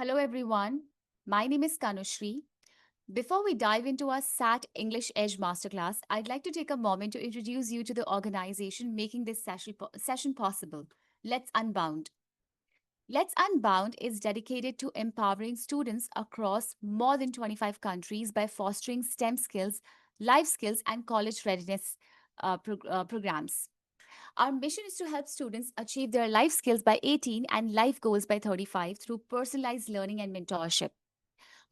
Hello, everyone. My name is Kanushri. Before we dive into our SAT English Edge Masterclass, I'd like to take a moment to introduce you to the organization making this session possible. Let's Unbound. Let's Unbound is dedicated to empowering students across more than 25 countries by fostering STEM skills, life skills, and college readiness programs. Our mission is to help students achieve their life skills by 18 and life goals by 35 through personalized learning and mentorship.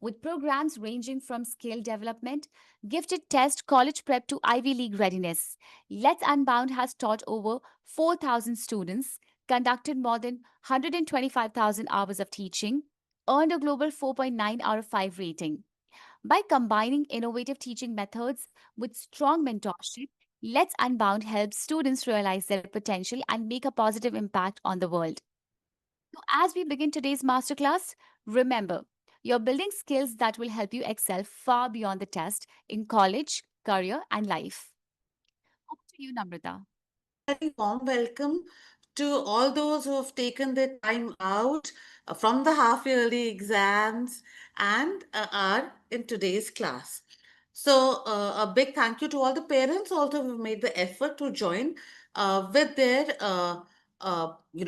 With programs ranging from skill development, gifted test, college prep to Ivy League readiness, Let's Unbound has taught over 4,000 students, conducted more than 125,000 hours of teaching, earned a global 4.9 out of 5 rating. By combining innovative teaching methods with strong mentorship, Let's Unbound helps students realize their potential and make a positive impact on the world. So, as we begin today's masterclass, remember you're building skills that will help you excel far beyond the test in college, career, and life. Over to you, Namrata. Very warm welcome to all those who have taken their time out from the half yearly exams and are in today's class. A big thank you to all the parents also who made the effort to join with their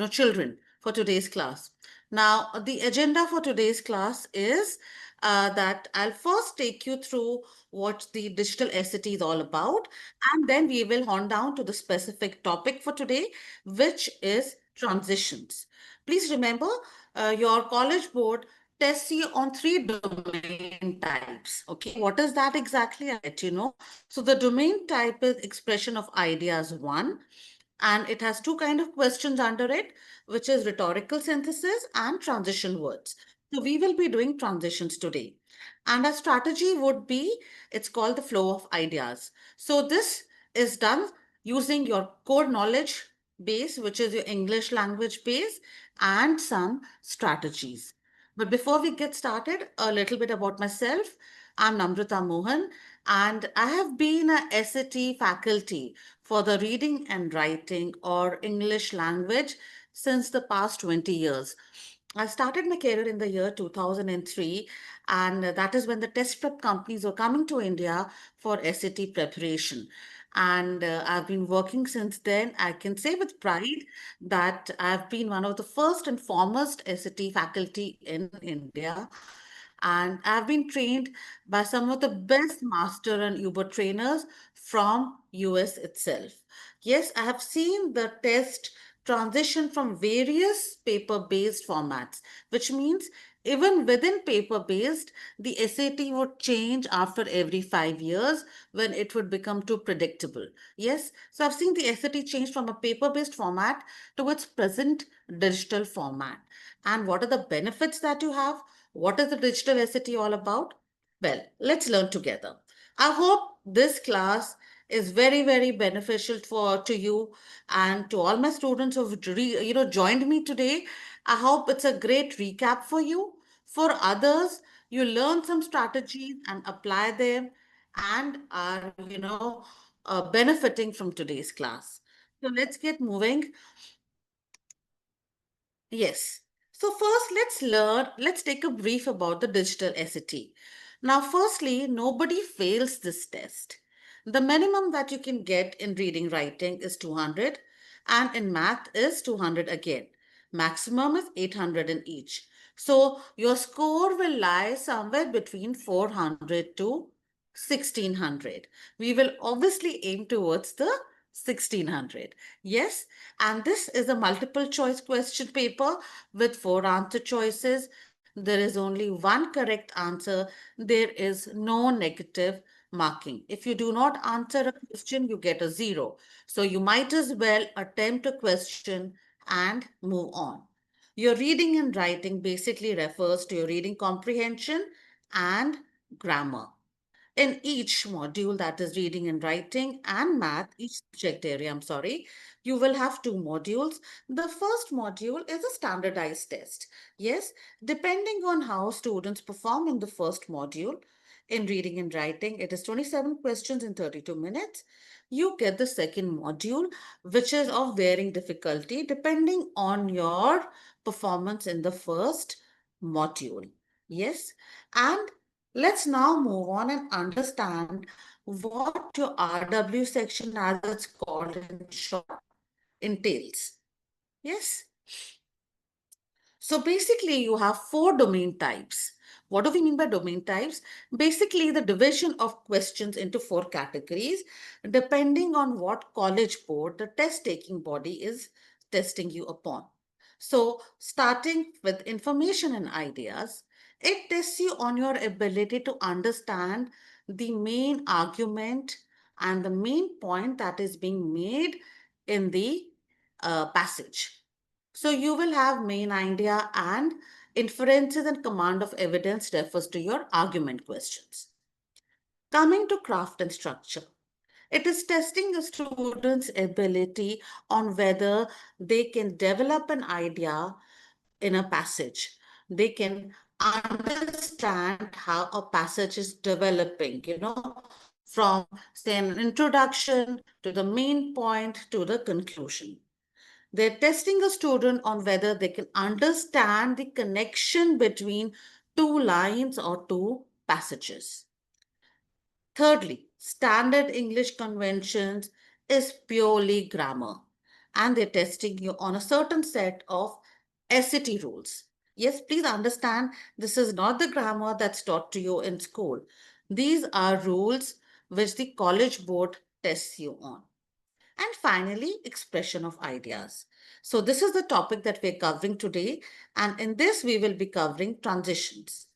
children for today's class. Now, the agenda for today's class is that I'll first take you through what the digital SAT is all about, and then we will hone down to the specific topic for today, which is transitions. Please remember, your college board tests you on three domain types. Okay, what is that exactly? I'll let you know. So the domain type is expression of ideas one, and it has two kind of questions under it, which is rhetorical synthesis and transition words. So we will be doing transitions today, and our strategy would be, it's called the flow of ideas. So this is done using your core knowledge base, which is your English language base, and some strategies. But before we get started, a little bit about myself. I'm Namrata Mohan, and I have been a SAT faculty for the reading and writing or English language since the past 20 years. I started my career in the year 2003, and that is when the test prep companies were coming to India for SAT preparation. And I've been working since then. I can say with pride that I've been one of the first and foremost SAT faculty in India. And I've been trained by some of the best master and Uber trainers from US itself. Yes, I have seen the test transition from various paper-based formats, which means even within paper-based, the SAT would change after every 5 years when it would become too predictable. Yes, so I've seen the SAT change from a paper-based format to its present digital format. And what are the benefits that you have? What is the digital SAT all about? Well, let's learn together. I hope this class is very, very beneficial for to you and to all my students who've joined me today. I hope it's a great recap for you. For others, you learn some strategies and apply them and are benefiting from today's class. So let's get moving. Yes. So first, let's take a brief about the digital SAT. Now, firstly, nobody fails this test. The minimum that you can get in reading writing is 200, and in math is 200 again. Maximum is 800 in each. So your score will lie somewhere between 400 to 1600. We will obviously aim towards the 1600. Yes, and this is a multiple choice question paper with four answer choices. There is only one correct answer. There is no negative marking. If you do not answer a question, you get a zero. So you might as well attempt a question and move on. Your reading and writing basically refers to your reading comprehension and grammar. In each module, that is reading and writing and math, each subject area, I'm sorry, you will have two modules. The first module is a standardized test. Yes, depending on how students perform in the first module, in reading and writing, it is 27 questions in 32 minutes. You get the second module, which is of varying difficulty depending on your performance in the first module. Yes. And let's now move on and understand what your RW section, as it's called in short, entails. Yes. So basically, you have four domain types. What do we mean by domain types? Basically, the division of questions into four categories, depending on what college board the test taking body is testing you upon. So, starting with information and ideas, it tests you on your ability to understand the main argument and the main point that is being made in the passage. So you will have main idea and inferences and command of evidence refers to your argument questions. Coming to craft and structure. It is testing the student's ability on whether they can develop an idea in a passage. They can understand how a passage is developing, from say an introduction to the main point to the conclusion. They're testing a student on whether they can understand the connection between two lines or two passages. Thirdly, standard English conventions is purely grammar, and they're testing you on a certain set of SAT rules. Yes, please understand this is not the grammar that's taught to you in school. These are rules which the college board tests you on. And finally, expression of ideas. So, this is the topic that we're covering today. And in this, we will be covering transitions.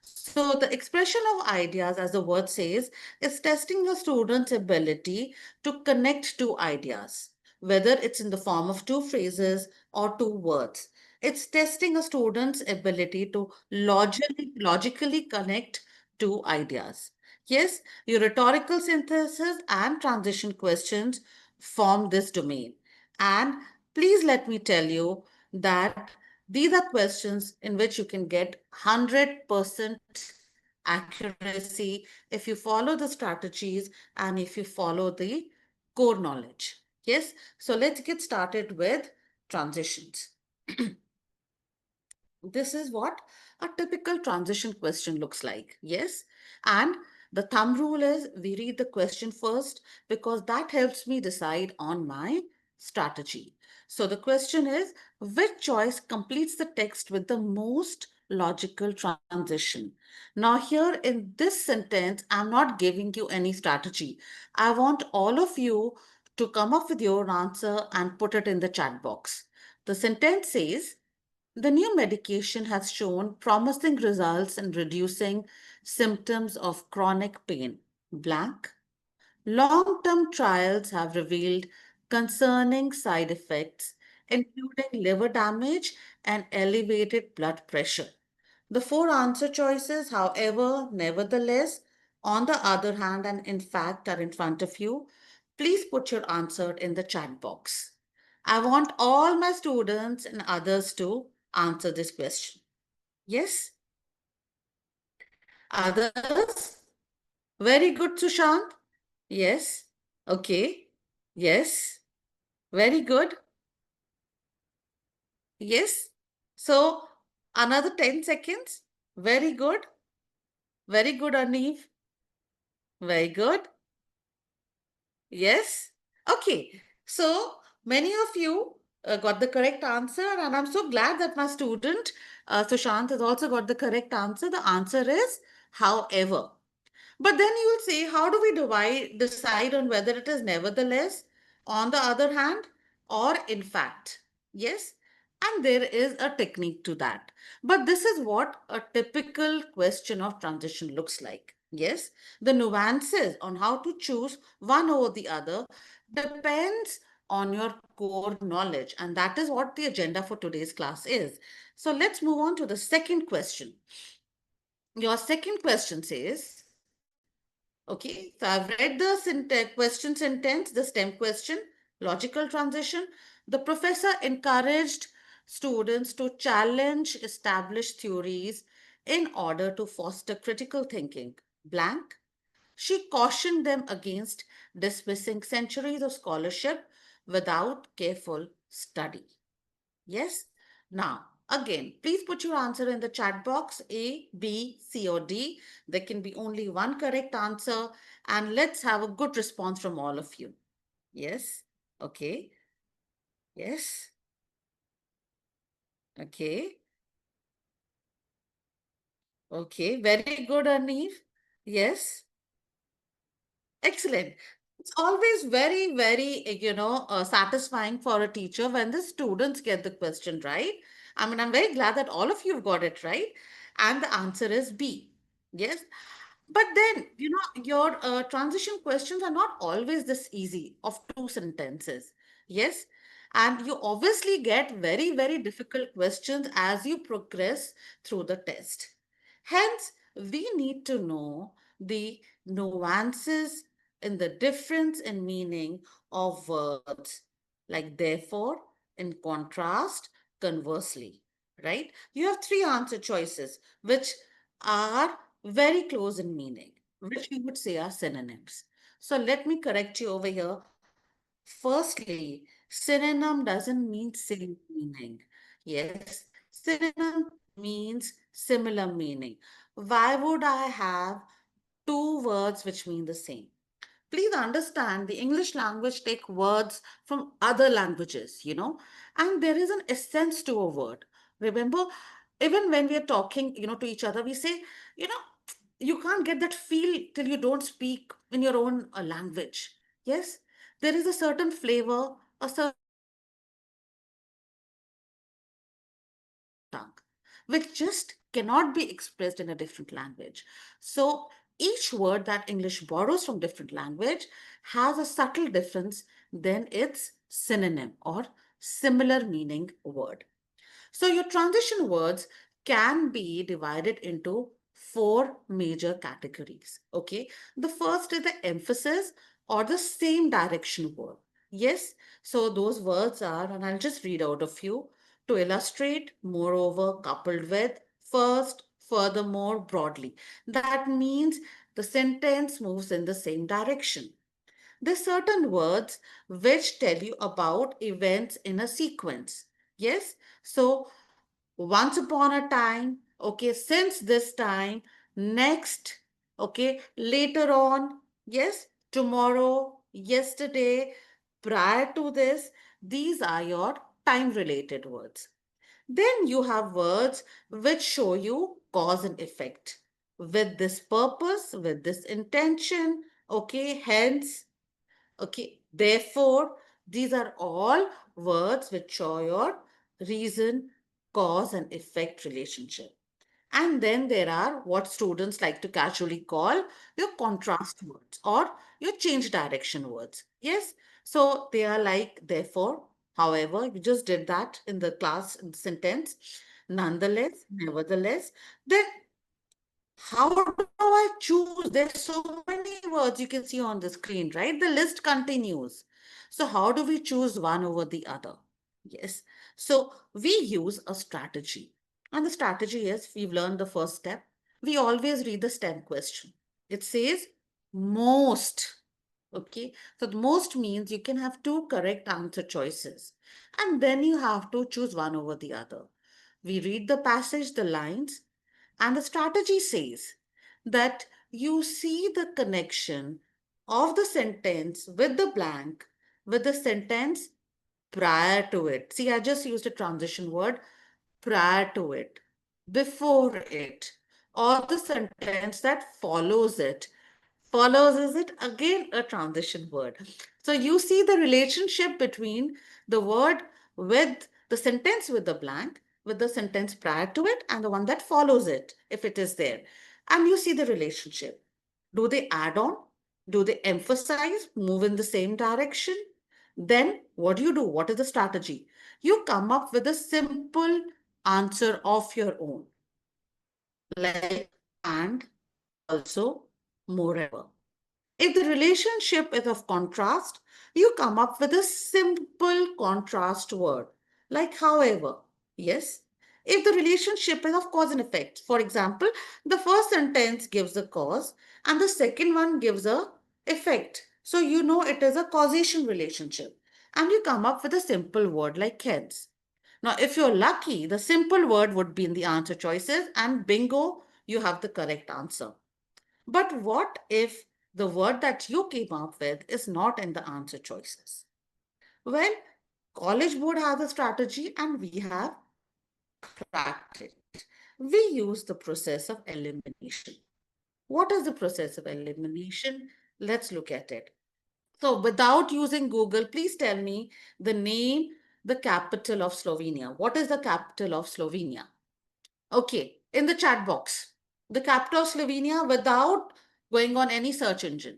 So, the expression of ideas, as the word says, is testing the student's ability to connect two ideas, whether it's in the form of two phrases or two words. It's testing a student's ability to logically connect two ideas. Yes, your rhetorical synthesis and transition questions form this domain. And please let me tell you that these are questions in which you can get 100% accuracy if you follow the strategies and if you follow the core knowledge. Yes, so let's get started with transitions. This is what a typical transition question looks like. Yes. And the thumb rule is we read the question first because that helps me decide on my strategy. So the question is which choice completes the text with the most logical transition? Now, here in this sentence, I'm not giving you any strategy. I want all of you to come up with your answer and put it in the chat box. The sentence says, the new medication has shown promising results in reducing symptoms of chronic pain. Blank. Long term trials have revealed concerning side effects, including liver damage and elevated blood pressure. The four answer choices, however, nevertheless, on the other hand, and in fact, are in front of you. Please put your answer in the chat box. I want all my students and others to answer this question. Yes? Others? Very good, Sushant. Yes. Okay. Yes. Very good. Yes. So, another 10 seconds. Very good. Very good, Aniv. Very good. Yes. Okay. So many of you got the correct answer, and I'm so glad that my student Sushant has also got the correct answer. The answer is however. But then you will say, how do we decide on whether it is nevertheless, on the other hand, or in fact? Yes. And there is a technique to that. But this is what a typical question of transition looks like. Yes. The nuances on how to choose one over the other depends on your core knowledge. And that is what the agenda for today's class is. So let's move on to the second question. Your second question says, okay, so I've read the question sentence, the STEM question, logical transition. The professor encouraged students to challenge established theories in order to foster critical thinking. Blank. She cautioned them against dismissing centuries of scholarship without careful study. Yes. Now, Again, please put your answer in the chat box A, B, C, or D. There can be only one correct answer, and let's have a good response from all of you. Yes? Okay. Yes? Okay. Okay. Very good, Anif. Yes? Excellent. It's always very, very, satisfying for a teacher when the students get the question right. I mean, I'm very glad that all of you have got it right. And the answer is B. Yes. But then, your transition questions are not always this easy of two sentences. Yes. And you obviously get very, very difficult questions as you progress through the test. Hence, we need to know the nuances in the difference in meaning of words, like therefore, in contrast, conversely, right? You have three answer choices, which are very close in meaning, which you would say are synonyms. So let me correct you over here. Firstly, synonym doesn't mean same meaning. Yes, synonym means similar meaning. Why would I have two words which mean the same? Please understand the English language take words from other languages, and there is an essence to a word. Remember, even when we are talking, to each other, we say, you know, you can't get that feel till you don't speak in your own language. Yes, there is a certain flavor, a certain tone in our own tongue, which just cannot be expressed in a different language. So each word that English borrows from different language has a subtle difference than its synonym or similar meaning word. So your transition words can be divided into four major categories. Okay. The first is the emphasis or the same direction word. Yes. So those words are, and I'll just read out a few: to illustrate, moreover, coupled with, first, furthermore, broadly. That means the sentence moves in the same direction. There's certain words which tell you about events in a sequence. Yes. So once upon a time, okay, since this time, next, okay, later on, yes, tomorrow, yesterday, prior to this, these are your time related words. Then you have words which show you cause and effect. With this purpose, with this intention, okay, hence, okay, therefore, these are all words which show your reason, cause, and effect relationship. And then there are what students like to casually call your contrast words or your change direction words. Yes. So they are like, therefore, however, you just did that in the class in the sentence. Nonetheless, nevertheless, then how do I choose? There's so many words you can see on the screen, right? The list continues. So, how do we choose one over the other? Yes. So, we use a strategy. And the strategy is we've learned the first step. We always read the STEM question. It says most. Okay. So, the most means you can have two correct answer choices. And then you have to choose one over the other. We read the passage, the lines, and the strategy says that you see the connection of the sentence with the blank with the sentence prior to it. See, I just used a transition word prior to it, before it, or the sentence that follows it. Follows is it again a transition word. So you see the relationship between the word with the sentence with the blank, with the sentence prior to it, and the one that follows it, if it is there. And you see the relationship. Do they add on? Do they emphasize, move in the same direction? Then what do you do? What is the strategy? You come up with a simple answer of your own, like and, also, moreover. If the relationship is of contrast, you come up with a simple contrast word, like however. Yes. If the relationship is of cause and effect, for example, the first sentence gives a cause and the second one gives a effect. So you know it is a causation relationship. And you come up with a simple word like hence. Now, if you're lucky, the simple word would be in the answer choices, and bingo, you have the correct answer. But what if the word that you came up with is not in the answer choices? Well, College Board has a strategy and we have cracked it. We use the process of elimination. What is the process of elimination? Let's look at it. So, without using Google, please tell me the name, the capital of Slovenia. What is the capital of Slovenia? Okay, in the chat box, the capital of Slovenia without going on any search engine.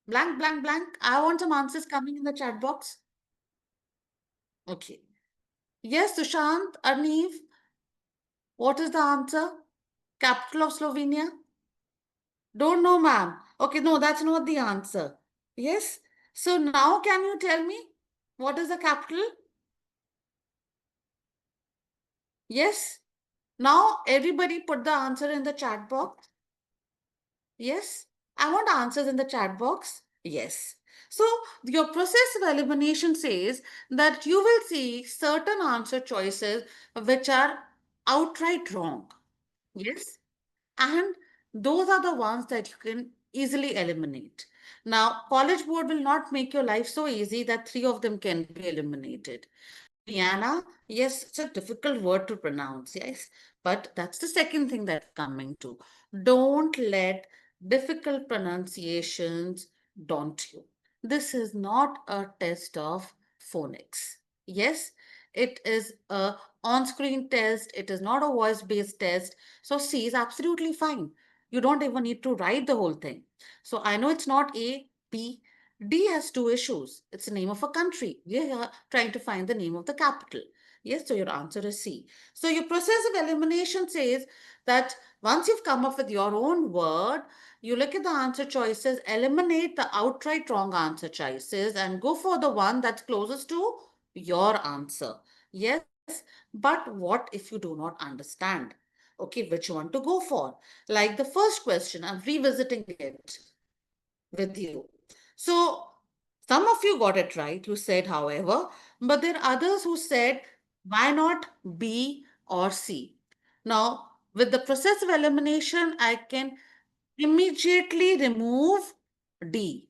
Blank, blank, blank. I want some answers coming in the chat box. Okay. Yes, Sushant, Arniv, what is the answer? Capital of Slovenia? Don't know, ma'am. Okay, no, that's not the answer. Yes. So now can you tell me what is the capital? Yes. Now everybody put the answer in the chat box. Yes. I want answers in the chat box. Yes. So your process of elimination says that you will see certain answer choices which are outright wrong. Yes. And those are the ones that you can easily eliminate. Now, College Board will not make your life so easy that three of them can be eliminated. Vienna, yes, it's a difficult word to pronounce, yes, but that's the second thing that's coming to. Don't let difficult pronunciations daunt you. This is not a test of phonics. Yes, it is a on-screen test. It is not a voice-based test. So C is absolutely fine. You don't even need to write the whole thing. So I know it's not A, B, D has two issues. It's the name of a country. We are trying to find the name of the capital. Yes, so your answer is C. So your process of elimination says that once you've come up with your own word, you look at the answer choices, eliminate the outright wrong answer choices, and go for the one that's closest to your answer. Yes, but what if you do not understand? Okay, which one to go for? Like the first question, I'm revisiting it with you. So, some of you got it right, you said, however, but there are others who said, why not B or C? Now, with the process of elimination, I can immediately remove D.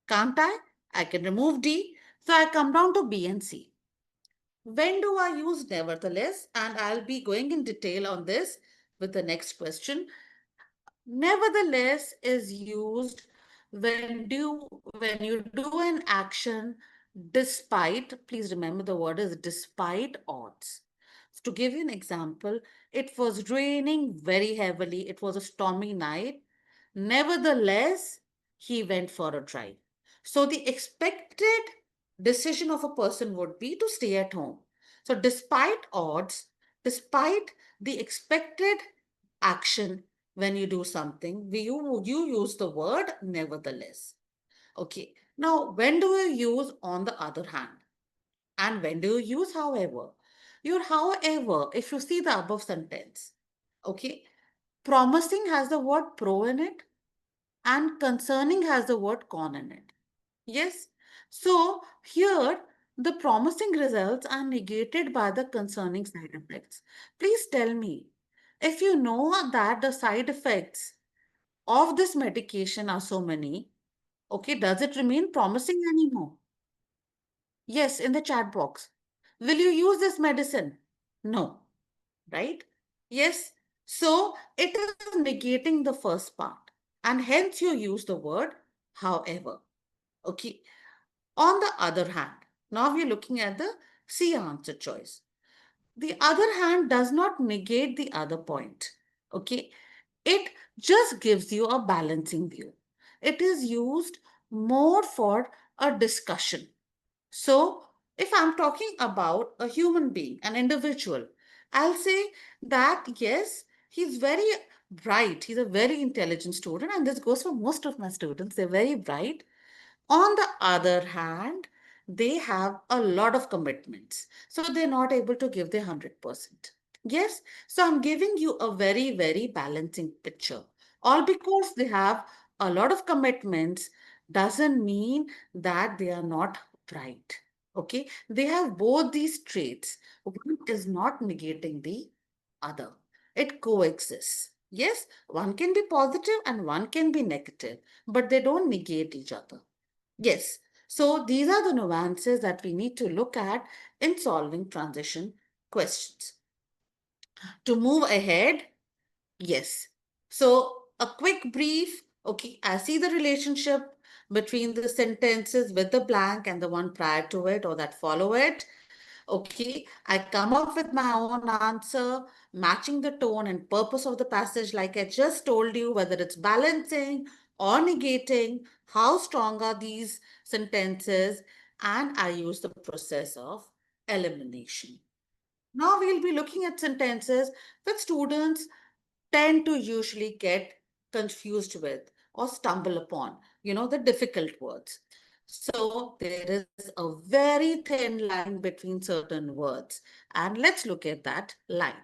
Can't I? I can remove D. So I come down to B and C. When do I use nevertheless? And I'll be going in detail on this with the next question. Nevertheless is used when you do an action despite, please remember the word is despite odds. To give you an example, it was raining very heavily. It was a stormy night. Nevertheless, he went for a drive. So the expected decision of a person would be to stay at home. So despite odds, despite the expected action, when you do something, you use the word nevertheless. Okay. Now, when do you use on the other hand? And when do you use however? Your however, if you see the above sentence, okay, promising has the word pro in it and concerning has the word con in it. Yes. So here the promising results are negated by the concerning side effects. Please tell me, if you know that the side effects of this medication are so many, okay, does it remain promising anymore? Yes, in the chat box. Will you use this medicine? No, right? Yes. So it is negating the first part, and hence you use the word however. Okay. On the other hand, now we're looking at the C answer choice. The other hand does not negate the other point. Okay. It just gives you a balancing view. It is used more for a discussion. So, if I'm talking about a human being, an individual, I'll say that yes, he's very bright. He's a very intelligent student, and this goes for most of my students. They're very bright. On the other hand, they have a lot of commitments. So they're not able to give their 100%. Yes, so I'm giving you a very, very balancing picture. All because they have a lot of commitments doesn't mean that they are not bright. Okay, they have both these traits. One is not negating the other. It coexists. Yes, one can be positive and one can be negative, but they don't negate each other. Yes, so these are the nuances that we need to look at in solving transition questions. To move ahead, yes. So, a quick brief. Okay, I see the relationship between the sentences with the blank and the one prior to it or that follow it. Okay, I come up with my own answer, matching the tone and purpose of the passage, like I just told you, whether it's balancing or negating, how strong are these sentences, and I use the process of elimination. Now we'll be looking at sentences that students tend to usually get confused with or stumble upon, the difficult words. So there is a very thin line between certain words. And let's look at that line.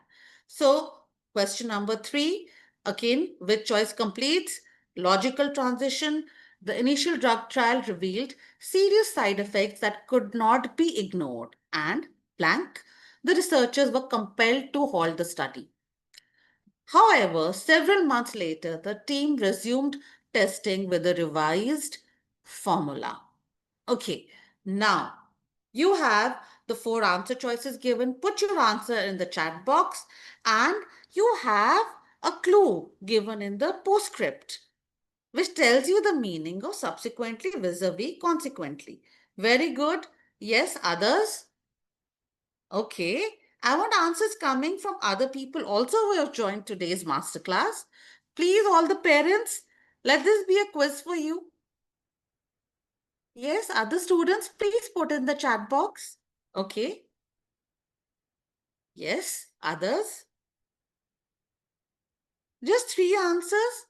So, question number three, again, which choice completes? Logical transition. The initial drug trial revealed serious side effects that could not be ignored. And blank, the researchers were compelled to halt the study. However, several months later, the team resumed testing with a revised formula. Okay, now you have the four answer choices given. Put your answer in the chat box, and you have a clue given in the postscript, which tells you the meaning of subsequently vis a vis consequently. Very good. Yes, others? Okay. I want answers coming from other people also who have joined today's masterclass. Please, all the parents, let this be a quiz for you. Yes, other students, please put in the chat box. Okay. Yes, others. Just three answers.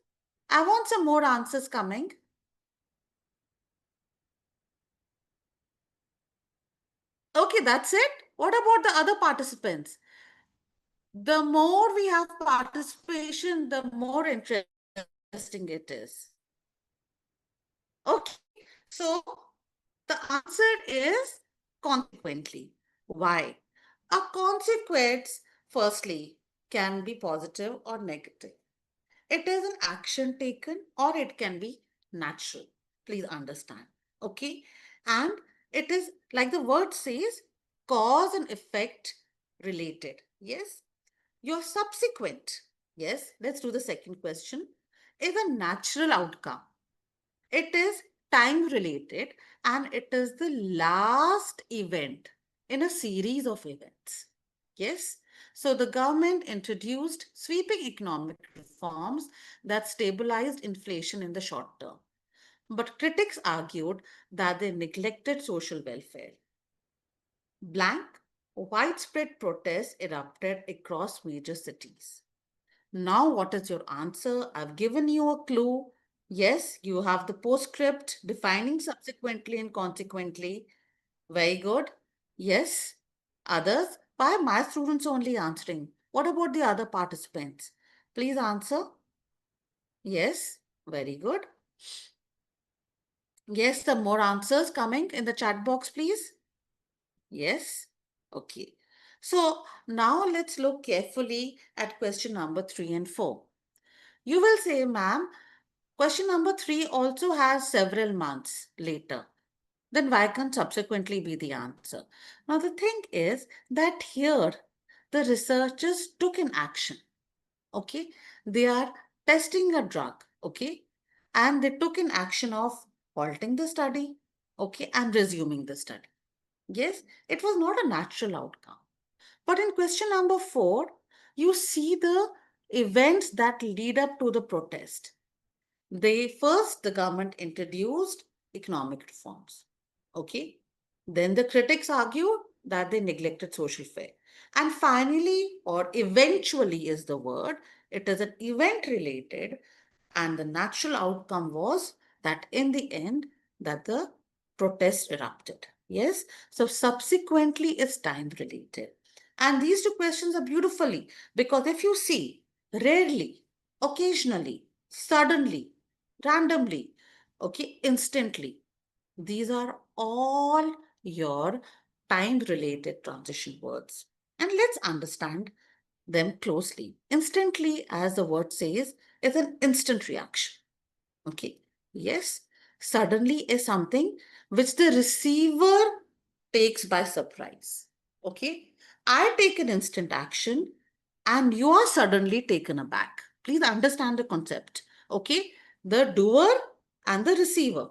I want some more answers coming. Okay, that's it. What about the other participants? The more we have participation, the more interesting it is. Okay, so the answer is consequently. Why? A consequence, firstly, can be positive or negative. It is an action taken or it can be natural. Please understand. Okay? And it is, like the word says, cause and effect related. Yes? Your subsequent, yes, let's do the second question, is a natural outcome. It is time related and it is the last event in a series of events. Yes. So the government introduced sweeping economic reforms that stabilized inflation in the short term. But critics argued that they neglected social welfare. Blank, widespread protests erupted across major cities. Now, what is your answer? I've given you a clue. Yes, you have the postscript defining subsequently and consequently. Very good. Yes. Others? Why are my students only answering? What about the other participants? Please answer. Yes. Very good. Yes, some more answers coming in the chat box, please. Yes. Okay. So now let's look carefully at question number three and four. You will say, ma'am, question number three also has several months later. Then why can't subsequently be the answer? Now, the thing is that here the researchers took an action. Okay. They are testing a drug. Okay. And they took an action of halting the study. Okay. And resuming the study. Yes. It was not a natural outcome. But in question number four, you see the events that lead up to the protest. The government introduced economic reforms. Okay. Then the critics argued that they neglected social fare. And finally, or eventually is the word, it is an event related, and the natural outcome was that in the end, that the protest erupted. Yes. So subsequently is time related. And these two questions are beautifully, because if you see, rarely, occasionally, suddenly, randomly, okay, instantly, these are all your time-related transition words. And let's understand them closely. Instantly, as the word says, is an instant reaction. Okay. Yes. Suddenly is something which the receiver takes by surprise. Okay. I take an instant action and you are suddenly taken aback. Please understand the concept. Okay. The doer and the receiver.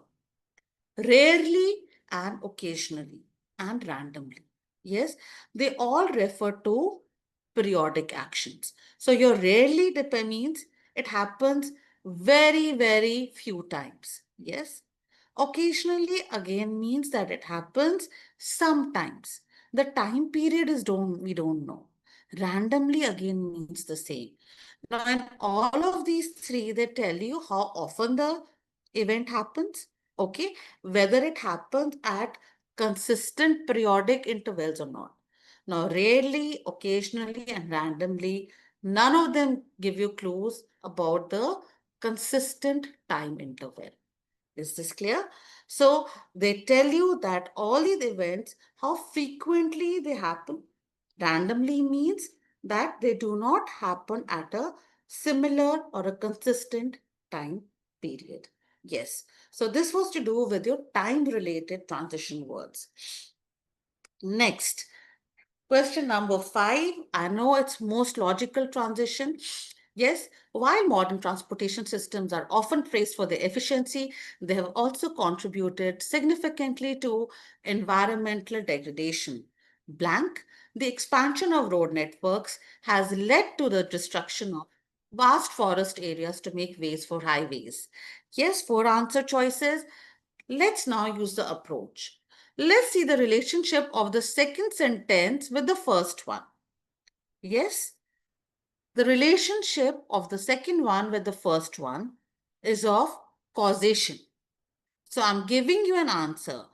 Rarely and occasionally and randomly. Yes, they all refer to periodic actions. So your rarely depend means it happens very, very few times. Yes. Occasionally again means that it happens sometimes. The time period is don't we don't know. Randomly again means the same. Now, in all of these three, they tell you how often the event happens, okay, whether it happens at consistent periodic intervals or not. Now, rarely, occasionally, and randomly, none of them give you clues about the consistent time interval. Is this clear? So they tell you that all these events, how frequently they happen. Randomly means that they do not happen at a similar or a consistent time period. Yes. So this was to do with your time related transition words. Next, question number 5. I know it's most logical transition. Yes, while modern transportation systems are often praised for their efficiency, they have also contributed significantly to environmental degradation. Blank, the expansion of road networks has led to the destruction of vast forest areas to make ways for highways. Yes, four answer choices. Let's now use the approach. Let's see the relationship of the second sentence with the first one. Yes, the relationship of the second one with the first one is of causation. So I'm giving you an answer.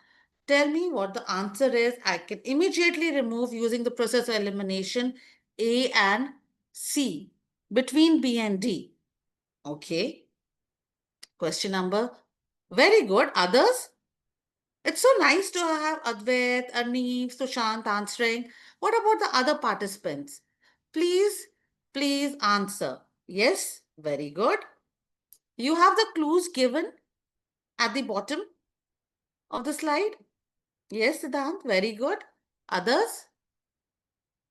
Tell me what the answer is. I can immediately remove using the process of elimination A and C between B and D. Okay. Question number. Very good. Others? It's so nice to have Advait, Aneev, Sushant answering. What about the other participants? Please, please answer. Yes, very good. You have the clues given at the bottom of the slide. Yes, Siddhant, very good. Others?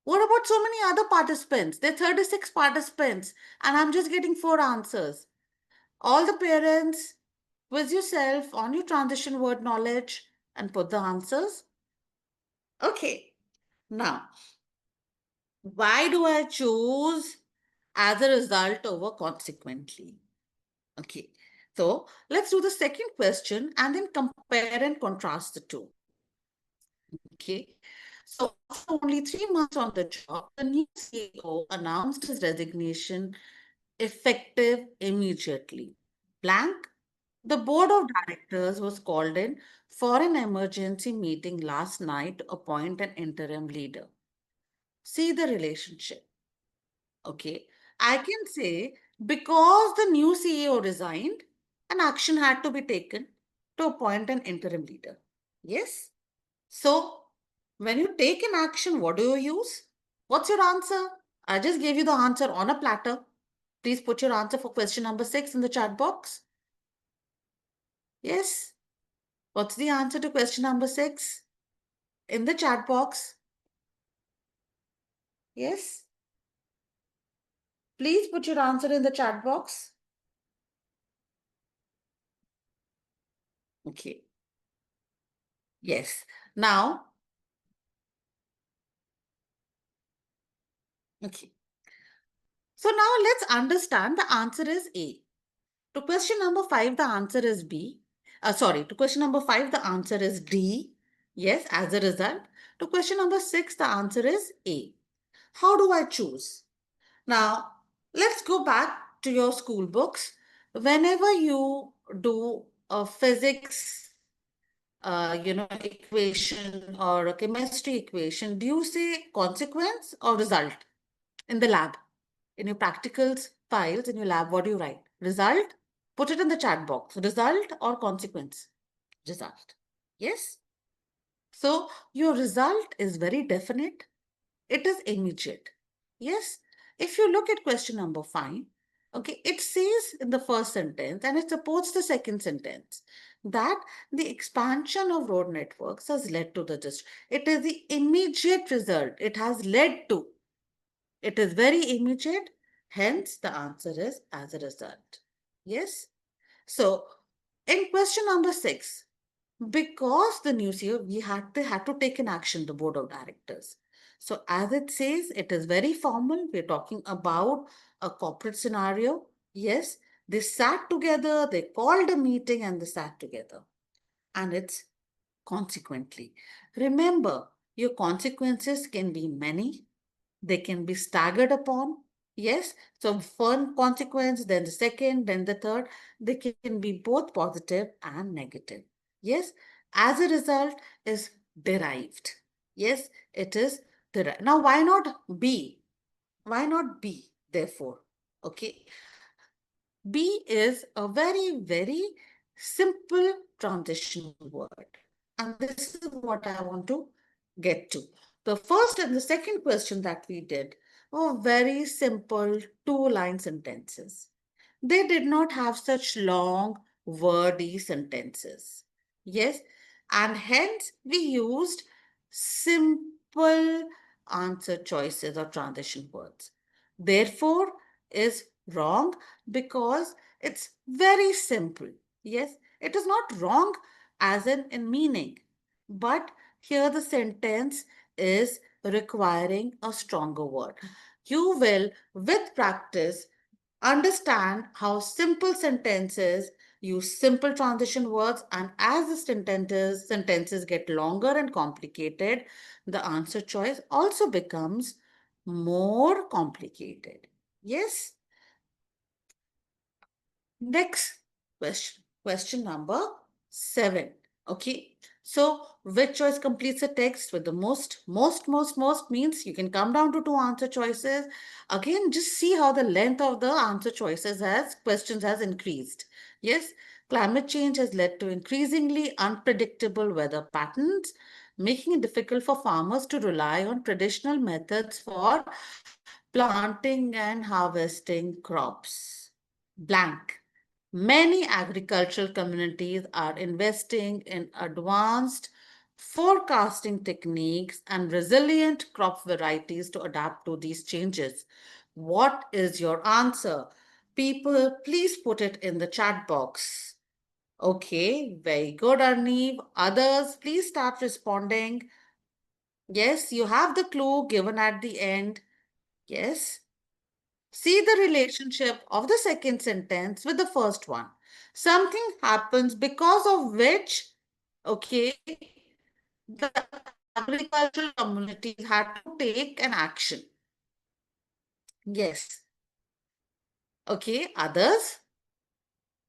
What about so many other participants? There are 36 participants, and I'm just getting 4 answers. All the parents, quiz yourself on your transition word knowledge and put the answers. Okay, now why do I choose as a result over consequently? Okay, so let's do the second question and then compare and contrast the two. Okay, so after only 3 months on the job, the new CEO announced his resignation effective immediately. Blank. The board of directors was called in for an emergency meeting last night to appoint an interim leader. See the relationship. Okay. I can say because the new CEO resigned, an action had to be taken to appoint an interim leader. Yes. So when you take an action, what do you use? What's your answer? I just gave you the answer on a platter. Please put your answer for question number 6 in the chat box. Yes. What's the answer to question number 6? In the chat box. Yes. Please put your answer in the chat box. Okay. Yes. Now, okay. So now let's understand the answer is A. To question number 5, the answer is B. Sorry, to question number 5, the answer is D. Yes, as a result. To question number 6, the answer is A. How do I choose? Now, let's go back to your school books. Whenever you do a physics, equation or a chemistry equation, do you say consequence or result in the lab? In your practicals files in your lab, what do you write? Result? Put it in the chat box. Result or consequence? Result. Yes? So your result is very definite. It is immediate. Yes. If you look at question number five, okay, it says in the first sentence and it supports the second sentence that the expansion of road networks has led to the district. It is the immediate result. It has led to. It is very immediate. Hence, the answer is as a result. Yes. So, in question number six, because the news year, they had to take an action, the board of directors. So, as it says, it is very formal. We're talking about a corporate scenario. Yes, they sat together, they called a meeting and they sat together. And it's consequently. Remember, your consequences can be many, they can be staggered upon. Yes, so one consequence, then the second, then the third, they can be both positive and negative. Yes, as a result is derived. Yes, it is derived. Now, why not B? Why not B? Therefore, okay, B is a very, very simple transition word. And this is what I want to get to. The first and the second question that we did were very simple two-line sentences. They did not have such long, wordy sentences. Yes, and hence we used simple answer choices or transition words. Therefore, is wrong because it's very simple. Yes, it is not wrong as in meaning, but here the sentence is requiring a stronger word. You will, with practice, understand how simple sentences use simple transition words, and as the sentences get longer and complicated, the answer choice also becomes more complicated. Yes. Next question, question number seven. Okay. So, which choice completes the text with the most means you can come down to two answer choices. Again, just see how the length of the answer choices has questions has increased. Yes, climate change has led to increasingly unpredictable weather patterns, making it difficult for farmers to rely on traditional methods for planting and harvesting crops. Blank. Many agricultural communities are investing in advanced forecasting techniques and resilient crop varieties to adapt to these changes. What is your answer? People, please put it in the chat box. Okay, very good, Arniv. Others, please start responding. Yes, you have the clue given at the end. Yes. See the relationship of the second sentence with the first one. Something happens because of which, okay, the agricultural communities had to take an action. Yes. Okay, others?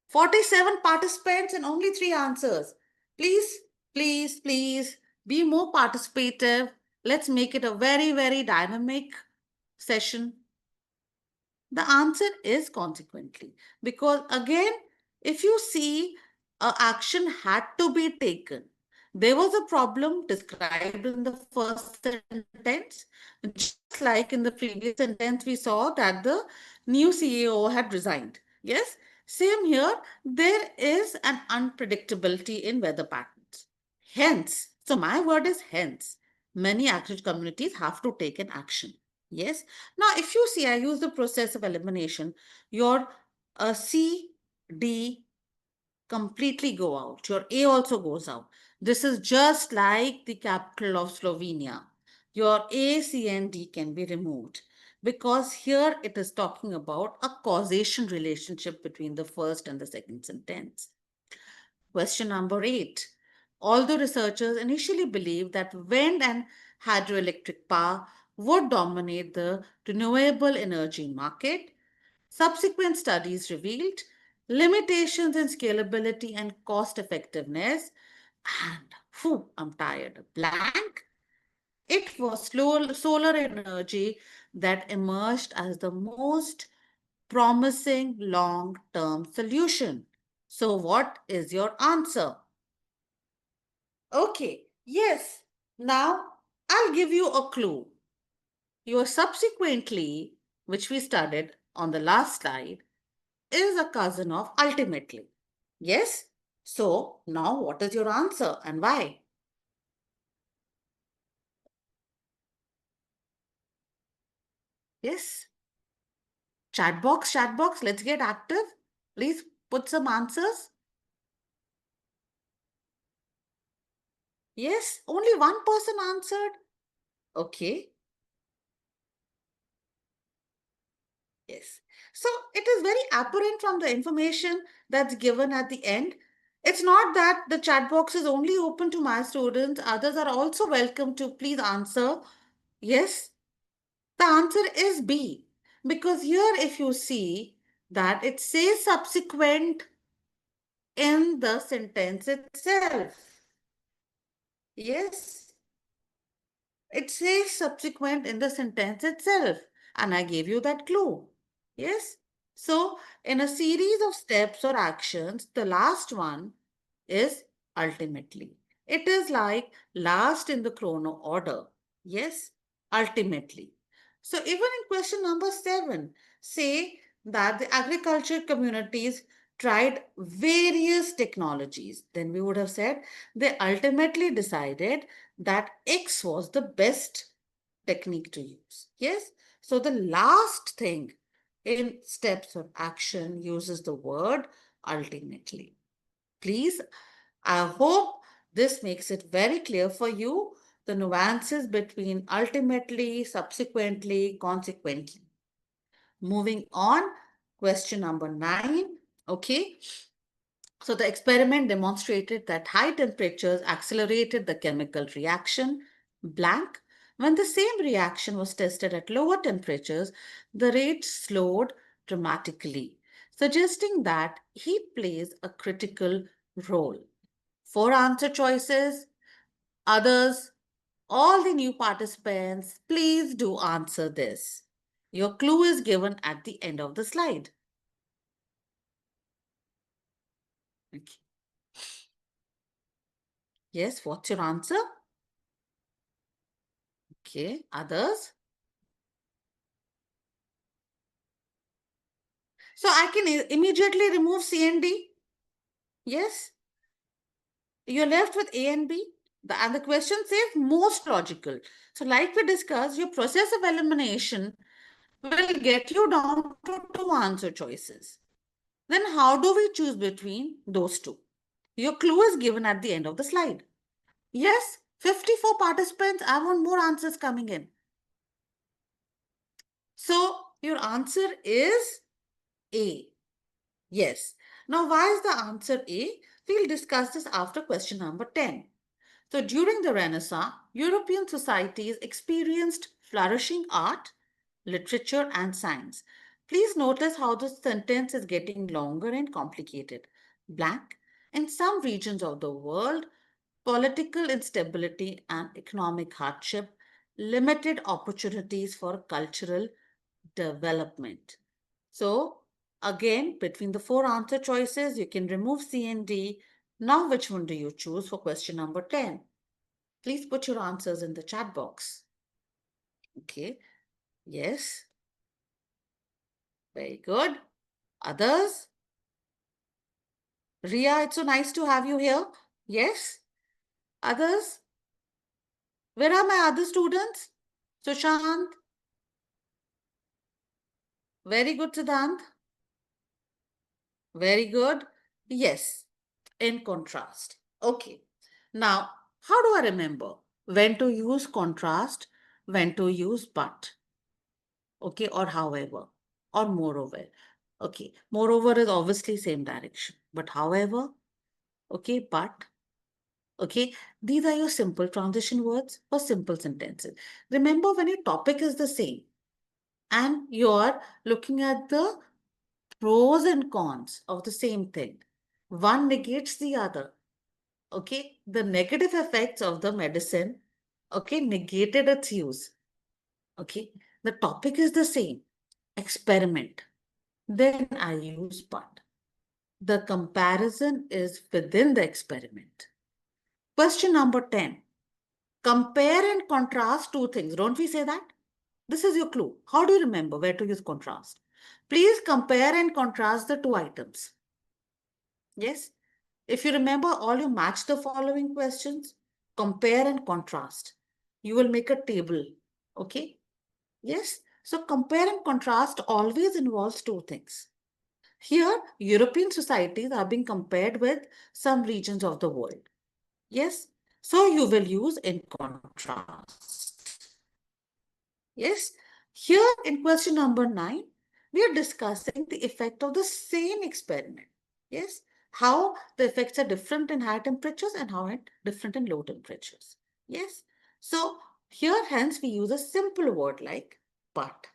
47 participants and only three answers. Please, please be more participative. Let's make it a very, very dynamic session. The answer is consequently. Because again, if you see, action had to be taken. There was a problem described in the first sentence, just like in the previous sentence, we saw that the new CEO had resigned. Yes, same here, there is an unpredictability in weather patterns. Hence, so my word is hence. Many active communities have to take an action. Yes. Now, if you see, I use the process of elimination, your C, D completely go out. Your A also goes out. This is just like the capital of Slovenia. Your A, C, and D can be removed because here it is talking about a causation relationship between the first and the second sentence. Question number eight. Although researchers initially believed that wind and hydroelectric power would dominate the renewable energy market, subsequent studies revealed limitations in scalability and cost effectiveness. And whew, I'm tired. Blank. It was solar energy that emerged as the most promising long term solution. So, what is your answer? Okay. Yes. Now, I'll give you a clue. Your subsequently, which we studied on the last slide, is a cousin of ultimately. Yes? So, now what is your answer and why? Yes? Chat box, let's get active. Please put some answers. Yes, only one person answered. Okay, yes. So it is very apparent from the information that's given at the end. It's not that the chat box is only open to my students, others are also welcome to please answer. Yes, the answer is B. Because here, if you see that it says subsequent in the sentence itself. Yes, it says subsequent in the sentence itself. And I gave you that clue. Yes. So, in a series of steps or actions, the last one is ultimately. It is like last in the chrono order. Yes, ultimately. So, even in question number 7, say that the agriculture communities tried various technologies, then we would have said they ultimately decided that X was the best technique to use. Yes. So, the last thing in steps of action uses the word ultimately. Please, I hope this makes it very clear for you the nuances between ultimately, subsequently, consequently. Moving on, question number 9. Okay. So the experiment demonstrated that high temperatures accelerated the chemical reaction blank. When the same reaction was tested at lower temperatures, the rate slowed dramatically, suggesting that heat plays a critical role. Four answer choices. Others, all the new participants, please do answer this. Your clue is given at the end of the slide. Okay. Yes, what's your answer? Okay, others? So I can immediately remove C and D. Yes, you're left with A and B. And the question says most logical. So, like we discussed, your process of elimination will get you down to two answer choices. Then, how do we choose between those two? Your clue is given at the end of the slide. Yes, 54 participants. I want more answers coming in. So, your answer is A. Yes. Now, why is the answer A? We'll discuss this after question number 10. So, during the Renaissance, European societies experienced flourishing art, literature, and science. Please notice how the sentence is getting longer and complicated. Blank. In some regions of the world, political instability and economic hardship limited opportunities for cultural development. So, again, between the four answer choices, you can remove C and D. Now, which one do you choose for question number 10? Please put your answers in the chat box. Okay. Yes. Very good. Others? Ria, it's so nice to have you here. Yes. Others? Where are my other students? Sushant? Very good, Siddhant. Very good. Yes. In contrast. Okay. Now, how do I remember when to use contrast, when to use but? Okay. Or however, or moreover. Okay. Moreover is obviously same direction. But however, okay, but, okay, these are your simple transition words or simple sentences. Remember when your topic is the same and you're looking at the pros and cons of the same thing, one negates the other. Okay, the negative effects of the medicine, okay, negated its use. Okay, the topic is the same, experiment. Then I use but. The comparison is within the experiment. Question number 10. Compare and contrast two things. Don't we say that? This is your clue. How do you remember where to use contrast? Please compare and contrast the two items. Yes? If you remember all you match the following questions, compare and contrast. You will make a table. Okay? Yes? So compare and contrast always involves two things. Here, European societies are being compared with some regions of the world. Yes? So you will use in contrast. Yes? Here in question number 9, we are discussing the effect of the same experiment. Yes? How the effects are different in high temperatures and how it different in low temperatures. Yes? So here hence we use a simple word like but.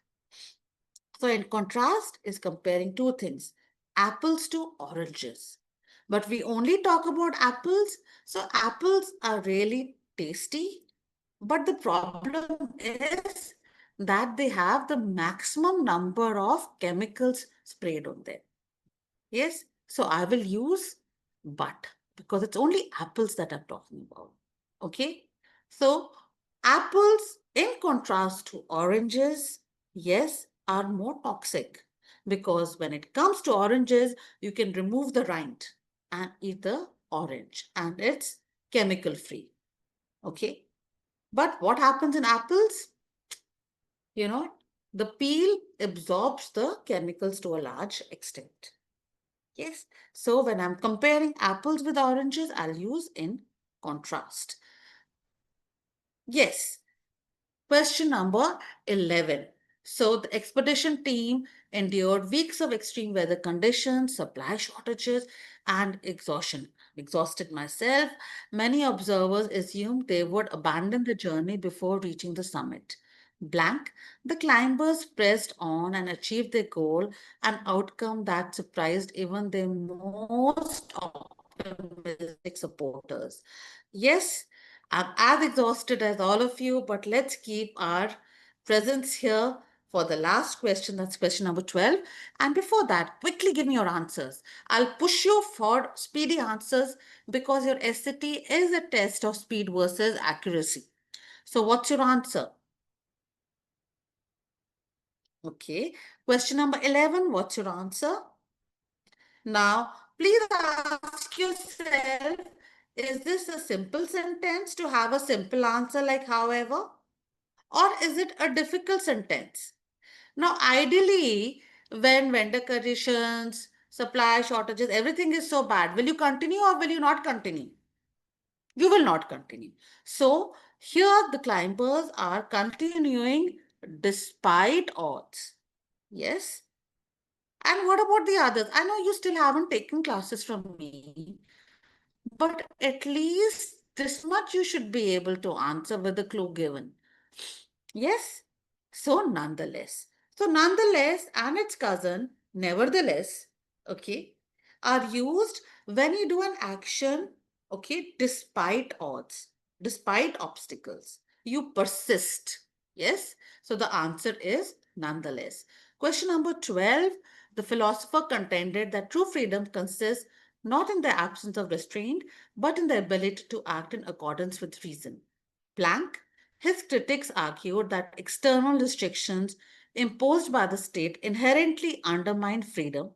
So in contrast is comparing two things, apples to oranges. But we only talk about apples. So apples are really tasty. But the problem is that they have the maximum number of chemicals sprayed on them. Yes. So I will use but because it's only apples that I'm talking about. Okay. So apples, in contrast to oranges, yes, are more toxic because when it comes to oranges, you can remove the rind and eat the orange and it's chemical free. Okay. But what happens in apples? You know, the peel absorbs the chemicals to a large extent. Yes. So when I'm comparing apples with oranges, I'll use in contrast. Yes. Question number 11. So the expedition team endured weeks of extreme weather conditions, supply shortages, and exhaustion. Exhausted myself. Many observers assumed they would abandon the journey before reaching the summit. Blank, the climbers pressed on and achieved their goal, an outcome that surprised even their most optimistic supporters. Yes, I'm as exhausted as all of you, but let's keep our presence here for the last question. That's question number 12. And before that, quickly give me your answers. I'll push you for speedy answers because your SCT is a test of speed versus accuracy. So, what's your answer? Okay. Question number 11, what's your answer? Now, please ask yourself, is this a simple sentence to have a simple answer like however? Or is it a difficult sentence? Now, ideally, when vendor conditions, supply shortages, everything is so bad, will you continue or will you not continue? You will not continue. So, here the climbers are continuing despite odds. Yes. And what about the others? I know you still haven't taken classes from me, but at least this much you should be able to answer with the clue given. Yes? So, nonetheless. So, nonetheless and its cousin, nevertheless, okay, are used when you do an action, okay, despite odds, despite obstacles. You persist. Yes? So, the answer is nonetheless. Question number 12. The philosopher contended that true freedom consists not in the absence of restraint, but in the ability to act in accordance with reason. Blank. His critics argued that external restrictions imposed by the state inherently undermine freedom,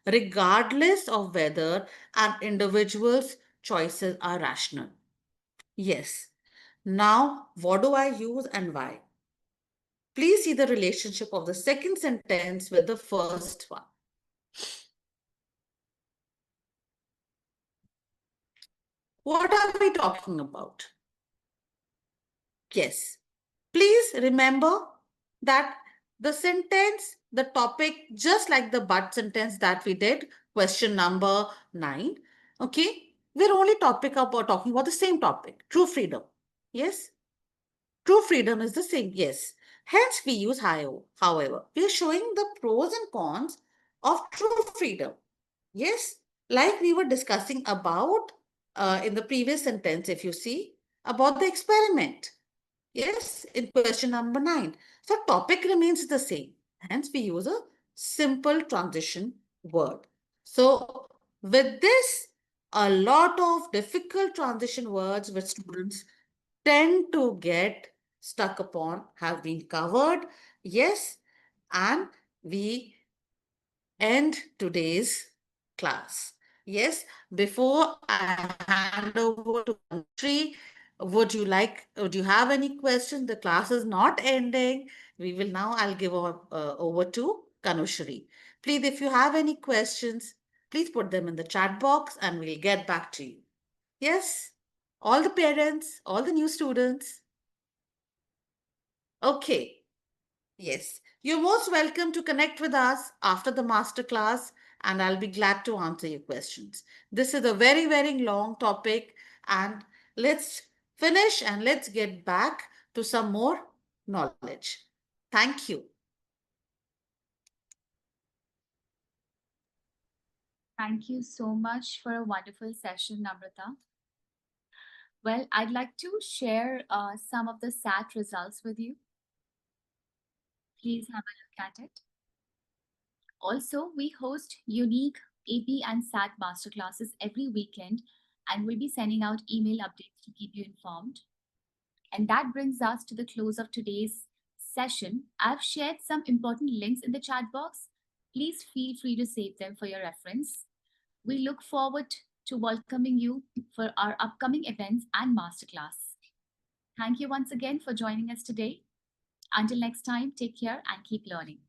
regardless of whether an individual's choices are rational. Yes. Now, what do I use and why? Please see the relationship of the second sentence with the first one. What are we talking about? Yes. Please remember that the sentence, the topic, just like the but sentence that we did, question number 9, okay, we're only talking about the same topic, true freedom. Yes, true freedom is the same. Yes. Hence, we use however. We are showing the pros and cons of true freedom. Yes, like we were discussing about in the previous sentence, if you see, about the experiment. Yes, in question number 9. So topic remains the same. Hence, we use a simple transition word. So with this, a lot of difficult transition words with students tend to get stuck upon have been covered. Yes, and we end today's class. Yes, before I hand over to Kanushree, would you have any questions? The class is not ending. I'll give over to Kanushri. Please, if you have any questions, please put them in the chat box and we'll get back to you. Yes, all the parents, all the new students. Okay. Yes, you're most welcome to connect with us after the masterclass, and I'll be glad to answer your questions. This is a very, very long topic, and let's finish and let's get back to some more knowledge. Thank you. Thank you so much for a wonderful session, Namrata. Well, I'd like to share some of the SAT results with you. Please have a look at it. Also, we host unique AP and SAT masterclasses every weekend, and we'll be sending out email updates to keep you informed. And that brings us to the close of today's session. I've shared some important links in the chat box. Please feel free to save them for your reference. We look forward to welcoming you for our upcoming events and masterclass. Thank you once again for joining us today. Until next time, take care and keep learning.